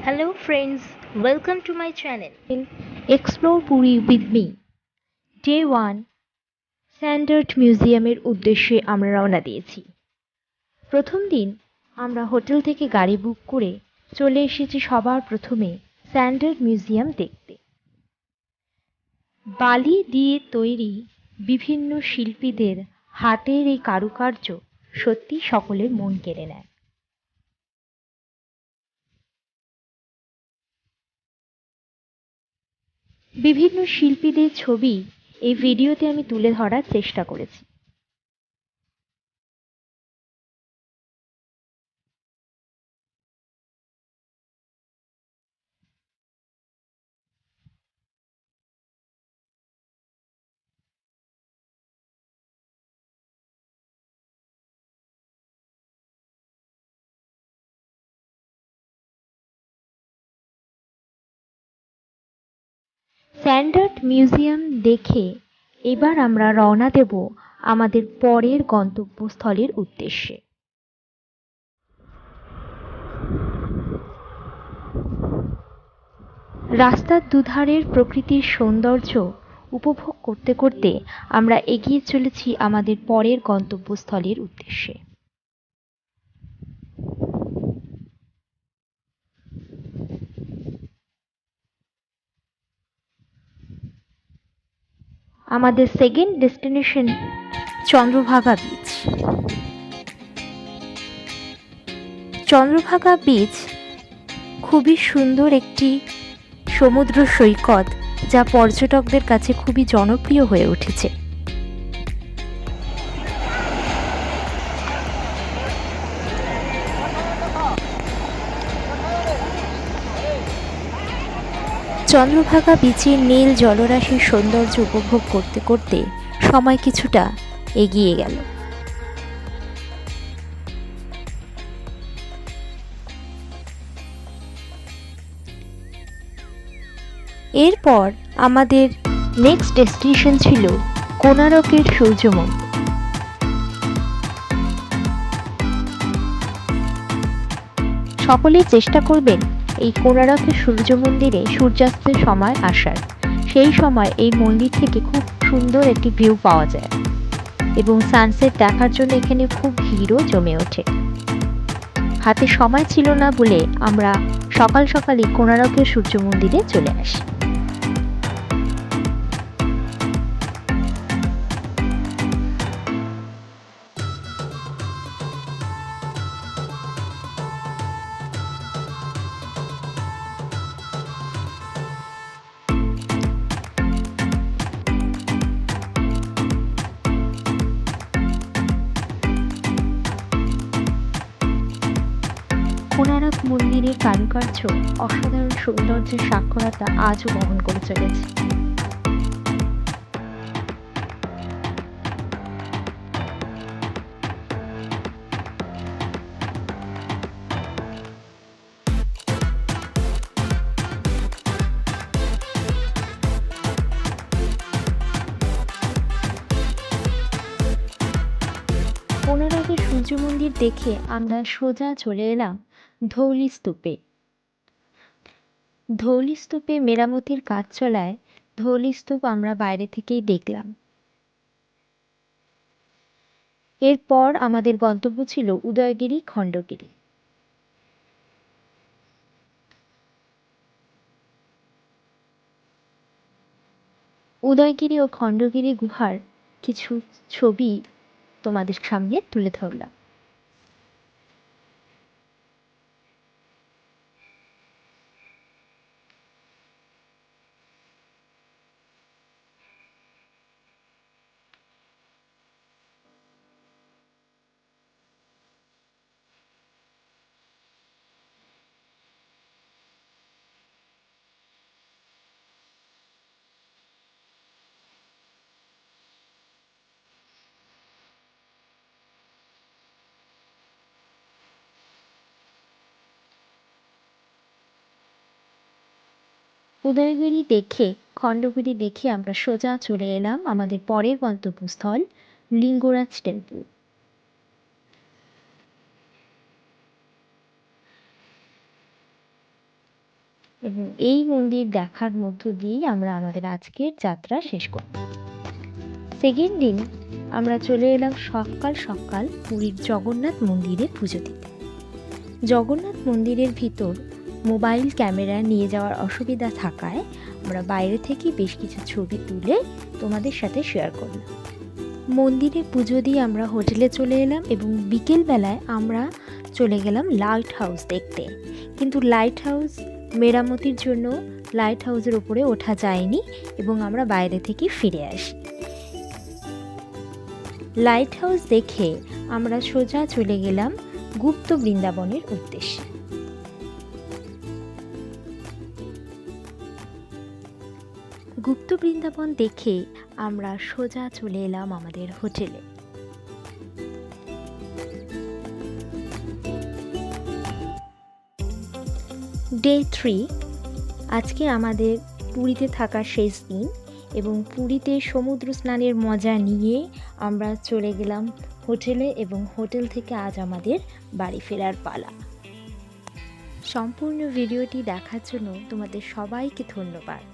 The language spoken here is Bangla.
Hello friends, welcome to my channel. Explore Puri with me. Day 1 স্যান্ডার্ড মিউজিয়ামের উদ্দেশ্যে আমরা রওনা দিয়েছি। প্রথম দিন আমরা হোটেল থেকে গাড়ি বুক করে চলে এসেছি সবার প্রথমে স্যান্ডার্ড মিউজিয়াম দেখতে। বালি দিয়ে তৈরি বিভিন্ন শিল্পীদের হাতের এই কারুকার্য সত্যি সকলের মন কেড়ে নেয়। বিভিন্ন শিল্পীদের ছবি এই ভিডিওতে আমি তুলে ধরার চেষ্টা করেছি। স্যান্ডার্ড মিউজিয়াম দেখে এবার আমরা রওনা দেব আমাদের পরের গন্তব্যস্থলের উদ্দেশ্যে। রাস্তার দুধারের প্রকৃতির সৌন্দর্য উপভোগ করতে করতে আমরা এগিয়ে চলেছি আমাদের পরের গন্তব্যস্থলের উদ্দেশ্যে। আমাদের second destination Chandrabhaga beach. Chandrabhaga beach খুবই সুন্দর একটি সমুদ্র সৈকত, যা পর্যটকদের কাছে খুবই জনপ্রিয় হয়ে উঠেছে। চন্দ্রভাগা বিচের নীল জলরাশির সৌন্দর্য উপভোগ করতে করতে সময় কিছুটা এগিয়ে গেল। এরপর আমাদের নেক্সট ডেস্টিনেশন ছিল কোণারকের সূর্য মন্দির। সকলেই চেষ্টা করবেন এই কোণারকের সূর্য মন্দিরে সূর্যাস্তের সময় আসার। সেই সময় এই মন্দির থেকে খুব সুন্দর একটি ভিউ পাওয়া যায় এবং সানসেট দেখার জন্য এখানে খুব ভিড়ও জমে ওঠে। হাতে সময় ছিল না বলে আমরা সকাল সকালই কোণারকের সূর্য মন্দিরে চলে আসি। কোণারক মন্দিরের কারুকার্য অসাধারণ সৌন্দর্যের সাক্ষরতা আজও বহন করে চলেছে। কোণারকের সূর্য মন্দির দেখে আমরা সোজা চলে এলাম ধৌলি স্তূপে। ধৌলি স্তূপে মেরামতির কাজ চলায় ধৌলি স্তূপ আমরা বাইরে থেকেই দেখলাম। এরপর আমাদের গন্তব্য ছিল উদয়গিরি খণ্ডগিরি। উদয়গিরি ও খণ্ডগিরি গুহার কিছু ছবি তোমাদের সামনে তুলে ধরলাম। উদয়গিরি দেখে খণ্ডগিরি দেখে আমরা সোজা চলে এলাম আমাদের পরের গন্তব্যস্থল লিঙ্গরাজ টেম্পল। এবং এই মন্দির দেখার মধ্য দিয়েই আমরা আমাদের আজকের যাত্রা শেষ করব। সেকেন্ড দিন আমরা চলে এলাম সকাল সকাল পুরীর জগন্নাথ মন্দিরে পুজো দিতে। জগন্নাথ মন্দিরের ভিতর মোবাইল ক্যামেরা নিয়ে যাওয়ার অসুবিধা থাকায় আমরা বাইরে থেকে বেশ কিছু ছবি তুলে তোমাদের সাথে শেয়ার করলাম। মন্দিরে পুজো দিয়ে আমরা হোটেলে চলে এলাম এবং বিকেলবেলায় আমরা চলে গেলাম লাইট হাউস দেখতে। কিন্তু লাইট হাউস মেরামতির জন্য লাইট হাউসের উপরে ওঠা যায়নি এবং আমরা বাইরে থেকে ফিরে আসি। লাইট হাউস দেখে আমরা সোজা চলে গেলাম গুপ্ত বৃন্দাবনের উদ্দেশ্যে। গুপ্ত বৃন্দাবন দেখে আমরা সোজা চলে এলাম আমাদের হোটেলে। ডে 3, আজকে আমাদের পুরীতে থাকার শেষ দিন এবং পুরীতে সমুদ্র স্নানের মজা নিয়ে আমরা চলে গেলাম হোটেলে এবং হোটেল থেকে আজ আমাদের বাড়ি ফেরার পালা। সম্পূর্ণ ভিডিওটি দেখার জন্য তোমাদের সবাইকে ধন্যবাদ।